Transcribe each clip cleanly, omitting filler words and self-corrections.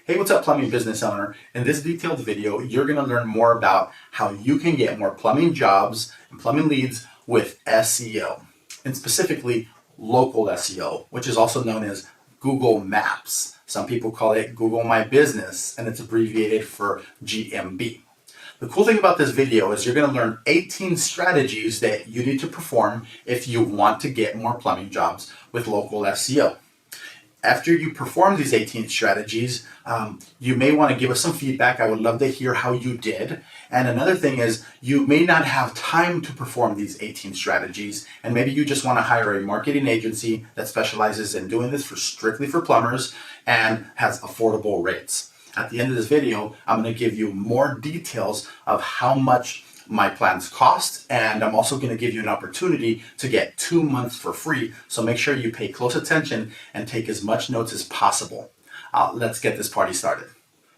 Hey, what's up, plumbing business owner? In this detailed video, you're going to learn more about how you can get more plumbing jobs and plumbing leads with SEO, and specifically local SEO, which is also known as Google Maps. Some people call it Google My Business, and it's abbreviated for GMB. The cool thing about this video is you're going to learn 18 strategies that you need to perform if you want to get more plumbing jobs with local SEO. After you perform these 18 strategies, you may want to give us some feedback. I would love to hear how you did. And another thing is you may not have time to perform these 18 strategies, and maybe you just want to hire a marketing agency that specializes in doing this strictly for plumbers and has affordable rates. At the end of this video, I'm going to give you more details of how much my plans cost, and I'm also going to give you an opportunity to get 2 months for free. So make sure you pay close attention and take as much notes as possible. Let's get this party started.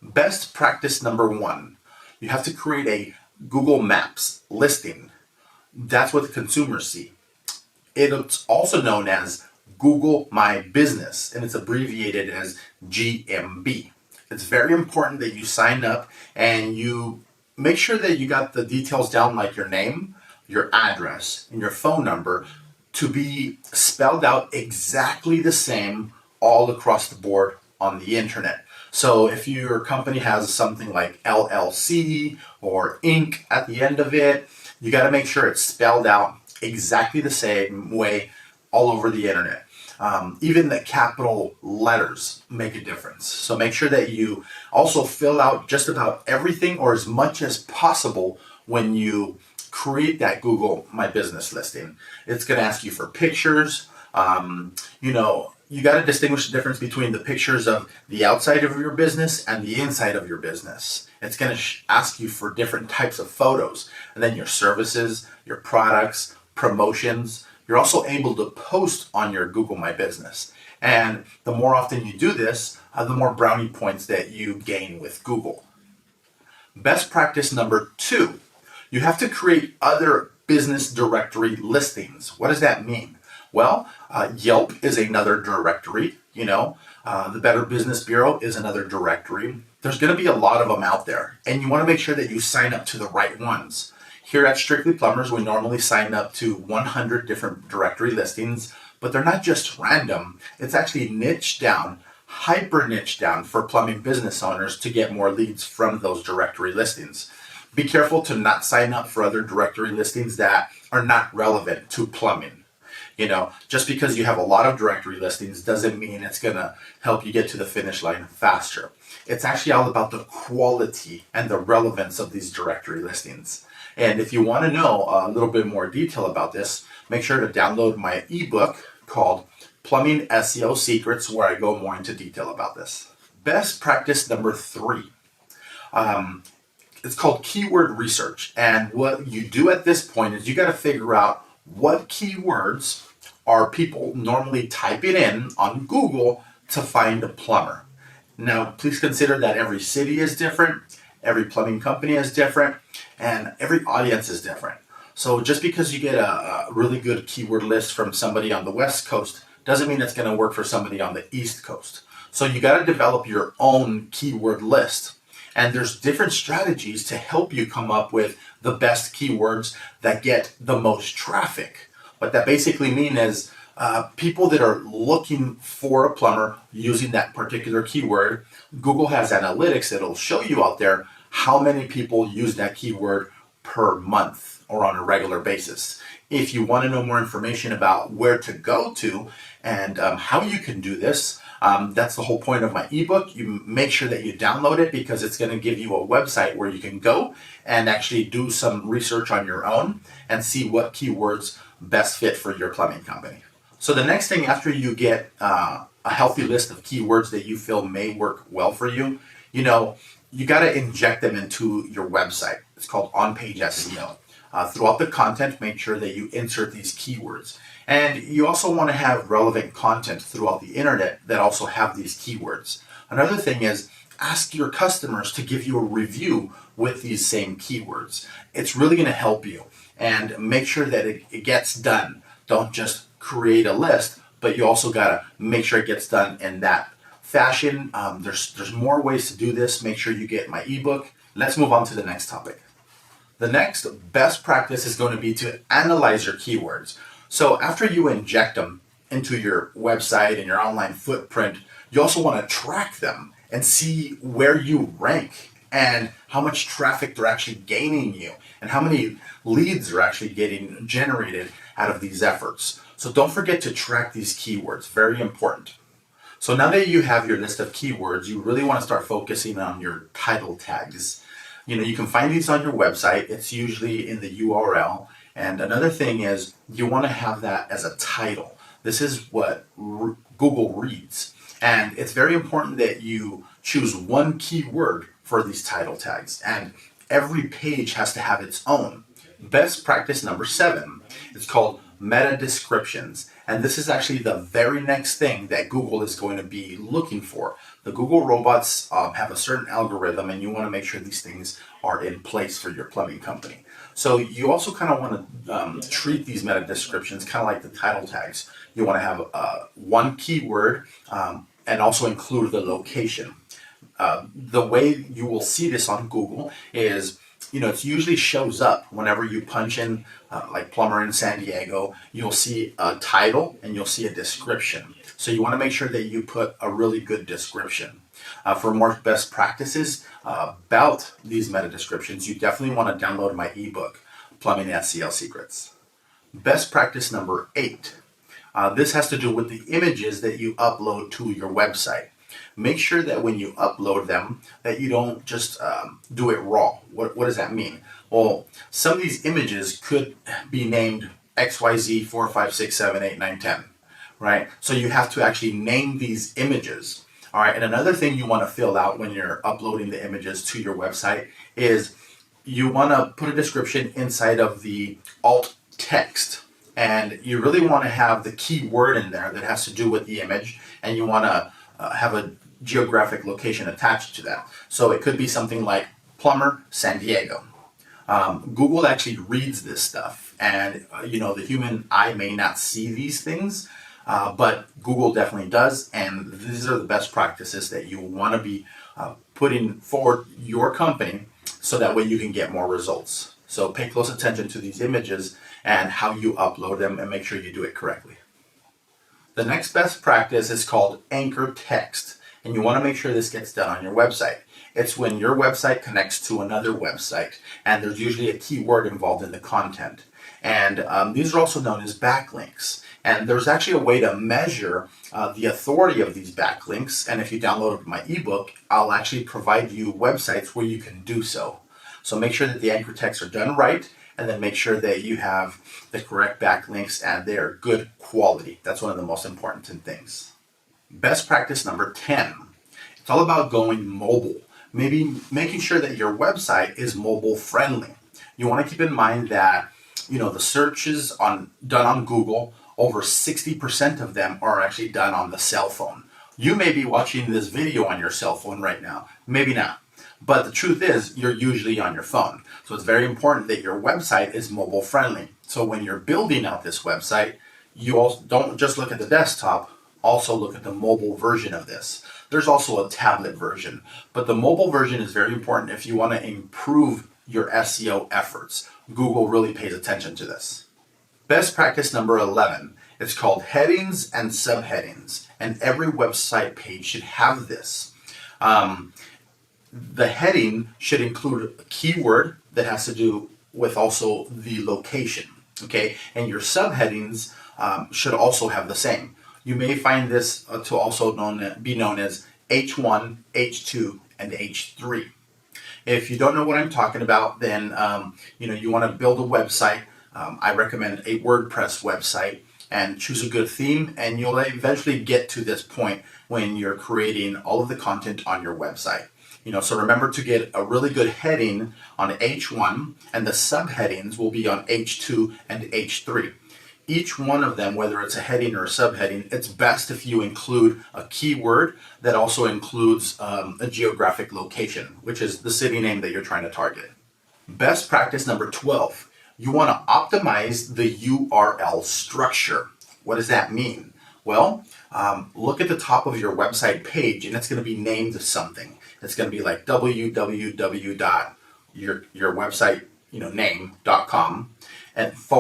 Best practice number 1. You have to create a Google Maps listing. That's what the consumers see. It's also known as Google My Business, and it's abbreviated as GMB. It's very important that you sign up and you make sure that you got the details down, like your name, your address, and your phone number, to be spelled out exactly the same all across the board on the internet. So if your company has something like LLC or Inc. at the end of it, you got to make sure it's spelled out exactly the same way all over the internet. Even the capital letters make a difference. So make sure that you also fill out just about everything, or as much as possible, when you create that Google My Business listing. It's going to ask you for pictures. You got to distinguish the difference between the pictures of the outside of your business and the inside of your business. It's going to ask you for different types of photos, and then your services, your products, promotions. You're also able to post on your Google My Business. And the more often you do this, the more brownie points that you gain with Google. Best practice number 2, you have to create other business directory listings. What does that mean? Well, Yelp is another directory, the Better Business Bureau is another directory. There's going to be a lot of them out there, and you want to make sure that you sign up to the right ones. Here at Strictly Plumbers, we normally sign up to 100 different directory listings, but they're not just random. It's actually niched down, hyper niched down for plumbing business owners to get more leads from those directory listings. Be careful to not sign up for other directory listings that are not relevant to plumbing. Just because you have a lot of directory listings doesn't mean it's going to help you get to the finish line faster. It's actually all about the quality and the relevance of these directory listings. And if you want to know a little bit more detail about this, make sure to download my ebook called Plumbing SEO Secrets, where I go more into detail about this. Best practice number 3. It's called keyword research. And what you do at this point is you got to figure out what keywords are people normally typing in on Google to find a plumber. Now, please consider that every city is different, every plumbing company is different, and every audience is different. So just because you get a really good keyword list from somebody on the West Coast doesn't mean it's going to work for somebody on the East Coast. So you got to develop your own keyword list. And there's different strategies to help you come up with the best keywords that get the most traffic. What that basically means is people that are looking for a plumber using that particular keyword, Google has analytics that'll show you out there how many people use that keyword per month or on a regular basis. If you want to know more information about where to go to and how you can do this, that's the whole point of my ebook. You make sure that you download it, because it's going to give you a website where you can go and actually do some research on your own and see what keywords best fit for your plumbing company. So the next thing, after you get a healthy list of keywords that you feel may work well for you, you got to inject them into your website. It's called OnPage SEO. Throughout the content, make sure that you insert these keywords. And you also want to have relevant content throughout the internet that also have these keywords. Another thing is, ask your customers to give you a review with these same keywords. It's really going to help you. And make sure that it gets done. Don't just create a list, but you also got to make sure it gets done in that fashion. There's more ways to do this. Make sure you get my ebook. Let's move on to the next topic. The next best practice is going to be to analyze your keywords. So after you inject them into your website and your online footprint, you also want to track them and see where you rank and how much traffic they're actually gaining you and how many leads are actually getting generated out of these efforts. So don't forget to track these keywords, very important. So now that you have your list of keywords, you really want to start focusing on your title tags. You can find these on your website. It's usually in the URL. And another thing is you want to have that as a title. This is what Google reads. And it's very important that you choose one keyword for these title tags. And every page has to have its own. Best practice number 7. It's called meta descriptions. And this is actually the very next thing that Google is going to be looking for. The Google robots have a certain algorithm, and you want to make sure these things are in place for your plumbing company. So you also kind of want to treat these meta descriptions kind of like the title tags. You want to have one keyword and also include the location. The way you will see this on Google is, it usually shows up whenever you punch in like plumber in San Diego. You'll see a title and you'll see a description. So you want to make sure that you put a really good description. For more best practices about these meta descriptions, you definitely want to download my ebook, Plumbing SEO Secrets. Best practice number 8. This has to do with the images that you upload to your website. Make sure that when you upload them, that you don't just do it raw. What does that mean? Well, some of these images could be named XYZ 4, 5, 6, 7, 8, 9, 10, right? So you have to actually name these images. All right, and another thing you want to fill out when you're uploading the images to your website is you want to put a description inside of the alt text. And you really want to have the key word in there that has to do with the image, and you want to have a geographic location attached to that. So it could be something like plumber, San Diego. Google actually reads this stuff, and the human eye may not see these things, but Google definitely does, and these are the best practices that you want to be putting forward your company so that way you can get more results. So pay close attention to these images and how you upload them, and make sure you do it correctly. The next best practice is called anchor text, and you want to make sure this gets done on your website. It's when your website connects to another website, and there's usually a keyword involved in the content. And these are also known as backlinks. And there's actually a way to measure the authority of these backlinks. And if you download my ebook, I'll actually provide you websites where you can do so. So make sure that the anchor texts are done right, and then make sure that you have the correct backlinks and they're good quality. That's one of the most important things. Best practice number 10. It's all about going mobile. Maybe making sure that your website is mobile friendly. You want to keep in mind that, the searches done on Google, over 60% of them are actually done on the cell phone. You may be watching this video on your cell phone right now, maybe not. But the truth is, you're usually on your phone. So it's very important that your website is mobile friendly. So when you're building out this website, you also don't just look at the desktop, also look at the mobile version of this. There's also a tablet version, but the mobile version is very important if you want to improve your SEO efforts. Google really pays attention to this. Best practice number 11. It's called headings and subheadings, and every website page should have this. The heading should include a keyword that has to do with also the location, okay? And your subheadings should also have the same. You may find this to also be known as H1, H2, and H3. If you don't know what I'm talking about, then you want to build a website. I recommend a WordPress website, and choose a good theme, and you'll eventually get to this point when you're creating all of the content on your website. So remember to get a really good heading on H1, and the subheadings will be on H2 and H3. Each one of them, whether it's a heading or a subheading, it's best if you include a keyword that also includes a geographic location, which is the city name that you're trying to target. Best practice number 12. You want to optimize the URL structure. What does that mean? Well, look at the top of your website page, and it's going to be named something. It's going to be like www dot your website name.com and /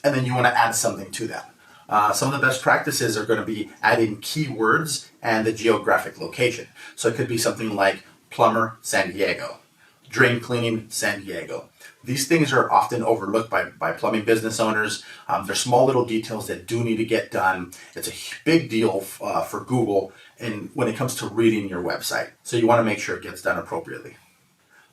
and then you want to add something to that. Some of the best practices are going to be adding keywords and the geographic location. So it could be something like plumber, San Diego, drain cleaning, San Diego. These things are often overlooked by plumbing business owners. They're small little details that do need to get done. It's a big deal for Google and when it comes to reading your website. So you want to make sure it gets done appropriately.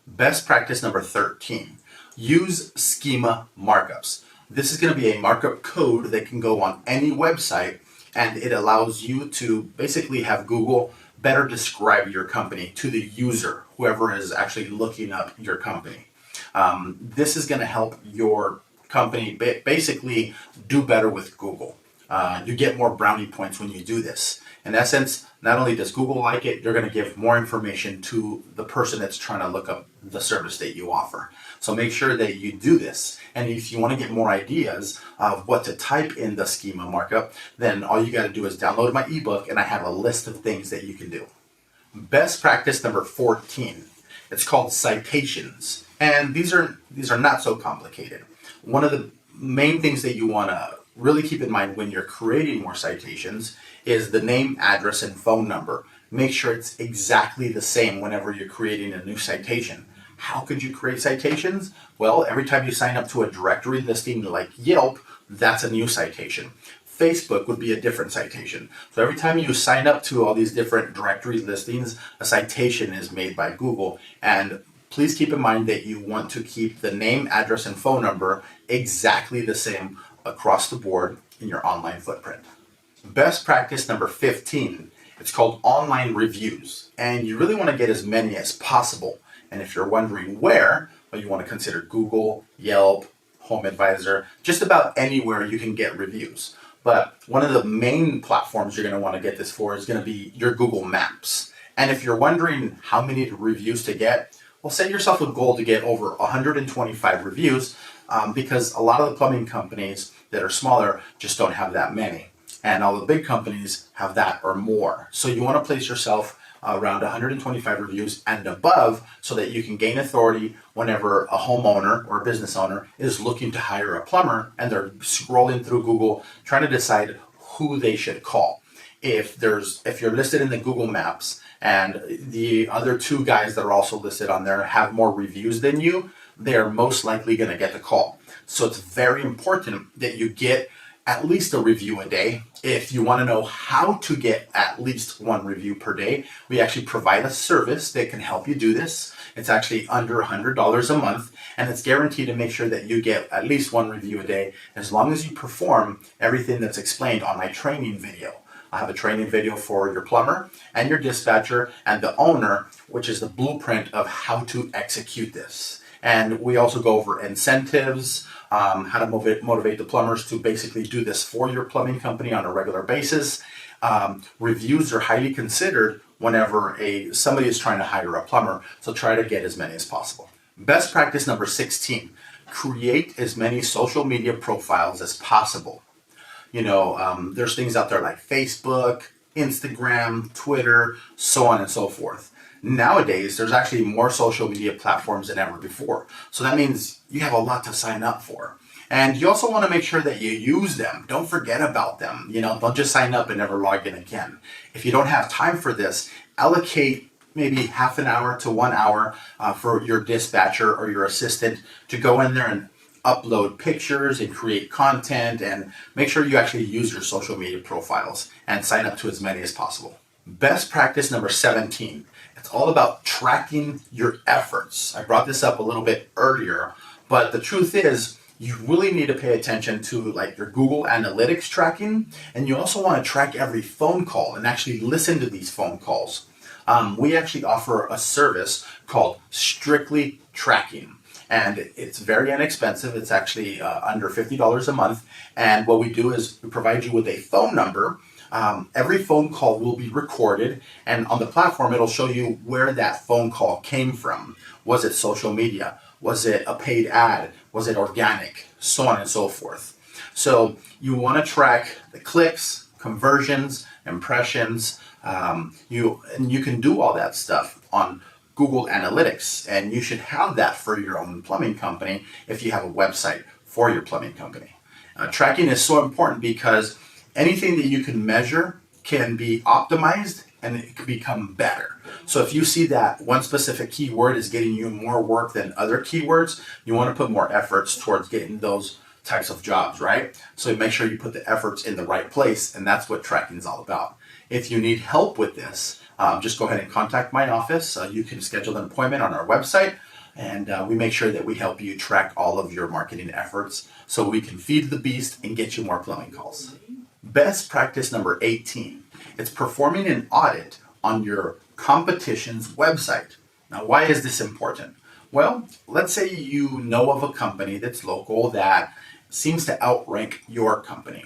Best practice number 13, use schema markups. This is going to be a markup code that can go on any website, and it allows you to basically have Google better describe your company to the user, whoever is actually looking up your company. This is going to help your company basically do better with Google. You get more brownie points when you do this. In essence, not only does Google like it, you're going to give more information to the person that's trying to look up the service that you offer. So make sure that you do this. And if you want to get more ideas of what to type in the schema markup, then all you got to do is download my ebook, and I have a list of things that you can do. Best practice number 14. It's called Citations. And these are not so complicated. One of the main things that you want to really keep in mind when you're creating more citations is the name, address, and phone number. Make sure it's exactly the same whenever you're creating a new citation. How could you create citations? Well, every time you sign up to a directory listing like Yelp, that's a new citation. Facebook would be a different citation. So every time you sign up to all these different directory listings, a citation is made by Google. And please keep in mind that you want to keep the name, address, and phone number exactly the same across the board in your online footprint. Best practice number 15, it's called online reviews. And you really want to get as many as possible. And if you're wondering where, well, you want to consider Google, Yelp, Home Advisor, just about anywhere you can get reviews. But one of the main platforms you're going to want to get this for is going to be your Google Maps. And if you're wondering how many reviews to get, well, set yourself a goal to get over 125 reviews because a lot of the plumbing companies that are smaller just don't have that many. And all the big companies have that or more. So you want to place yourself around 125 reviews and above so that you can gain authority whenever a homeowner or a business owner is looking to hire a plumber and they're scrolling through Google trying to decide who they should call. If you're listed in the Google Maps and the other two guys that are also listed on there have more reviews than you, they're most likely going to get the call. So it's very important that you get at least a review a day. If you want to know how to get at least one review per day, we actually provide a service that can help you do this. It's actually under $100 a month, and it's guaranteed to make sure that you get at least one review a day as long as you perform everything that's explained on my training video. I have a training video for your plumber and your dispatcher and the owner, which is the blueprint of how to execute this. And we also go over incentives, how to motivate the plumbers to basically do this for your plumbing company on a regular basis. Reviews are highly considered whenever somebody is trying to hire a plumber, so try to get as many as possible. Best practice number 16, create as many social media profiles as possible. There's things out there like Facebook, Instagram, Twitter, so on and so forth. Nowadays, there's actually more social media platforms than ever before. So that means you have a lot to sign up for. And you also want to make sure that you use them. Don't forget about them. Don't just sign up and never log in again. If you don't have time for this, allocate maybe half an hour to 1 hour for your dispatcher or your assistant to go in there and upload pictures and create content, and make sure you actually use your social media profiles and sign up to as many as possible. Best practice number 17. It's all about tracking your efforts. I brought this up a little bit earlier, but the truth is you really need to pay attention to your Google Analytics tracking, and you also want to track every phone call and actually listen to these phone calls. We actually offer a service called Strictly Tracking. And it's very inexpensive. It's actually under $50 a month. And what we do is we provide you with a phone number. Every phone call will be recorded. And on the platform, it'll show you where that phone call came from. Was it social media? Was it a paid ad? Was it organic? So on and so forth. So you want to track the clicks, conversions, impressions. You can do all that stuff on Google Analytics, and you should have that for your own plumbing company if you have a website for your plumbing company. Tracking is so important because anything that you can measure can be optimized and it can become better. So if you see that one specific keyword is getting you more work than other keywords, you want to put more efforts towards getting those types of jobs, right? So make sure you put the efforts in the right place, and that's what tracking is all about. If you need help with this, just go ahead and contact my office. You can schedule an appointment on our website, and we make sure that we help you track all of your marketing efforts so we can feed the beast and get you more plumbing calls. Best practice number 18. It's performing an audit on your competition's website. Now, why is this important? Well, let's say you know of a company that's local that seems to outrank your company.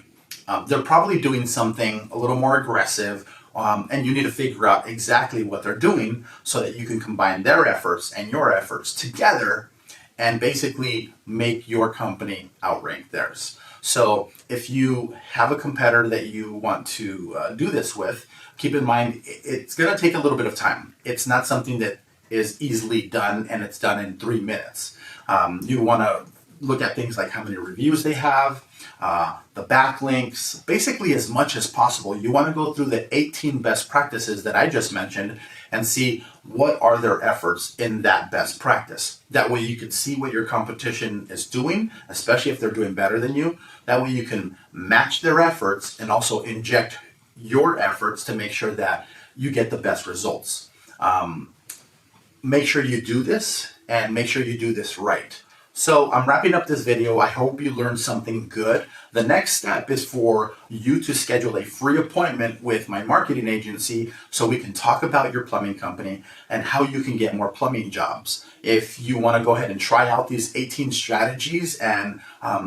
They're probably doing something a little more aggressive, and you need to figure out exactly what they're doing so that you can combine their efforts and your efforts together and basically make your company outrank theirs. So if you have a competitor that you want to do this with, keep in mind it's going to take a little bit of time. It's not something that is easily done and it's done in 3 minutes. You want to look at things like how many reviews they have, the backlinks, basically as much as possible. You want to go through the 18 best practices that I just mentioned and see what are their efforts in that best practice. That way you can see what your competition is doing, especially if they're doing better than you. That way you can match their efforts and also inject your efforts to make sure that you get the best results. Make sure you do this and make sure you do this right. So I'm wrapping up this video. I hope you learned something good. The next step is for you to schedule a free appointment with my marketing agency so we can talk about your plumbing company and how you can get more plumbing jobs. If you want to go ahead and try out these 18 strategies and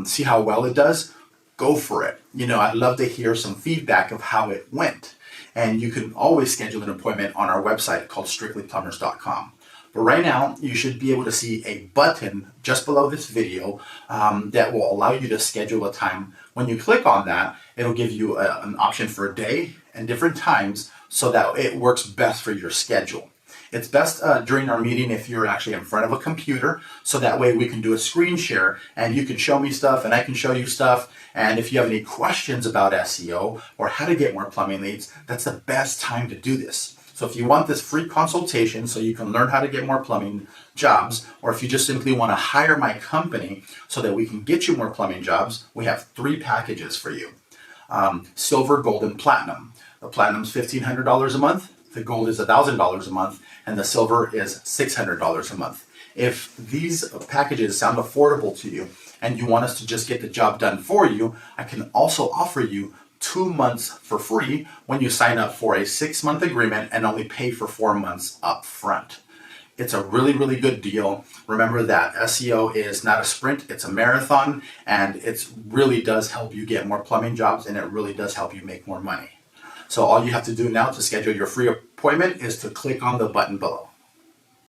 see how well it does, go for it. I'd love to hear some feedback of how it went. And you can always schedule an appointment on our website called strictlyplumbers.com. But right now, you should be able to see a button just below this video that will allow you to schedule a time. When you click on that, it'll give you an option for a day and different times so that it works best for your schedule. It's best during our meeting if you're actually in front of a computer, so that way we can do a screen share and you can show me stuff and I can show you stuff. And if you have any questions about SEO or how to get more plumbing leads, that's the best time to do this. So if you want this free consultation so you can learn how to get more plumbing jobs, or if you just simply want to hire my company so that we can get you more plumbing jobs, we have 3 packages for you. Silver, Gold, and Platinum. The Platinum is $1,500 a month, the Gold is $1,000 a month, and the Silver is $600 a month. If these packages sound affordable to you and you want us to just get the job done for you, I can also offer you 2 months for free when you sign up for a 6-month agreement and only pay for 4 months up front. It's a really, really good deal. Remember that SEO is not a sprint, it's a marathon, and it really does help you get more plumbing jobs and it really does help you make more money. So all you have to do now to schedule your free appointment is to click on the button below.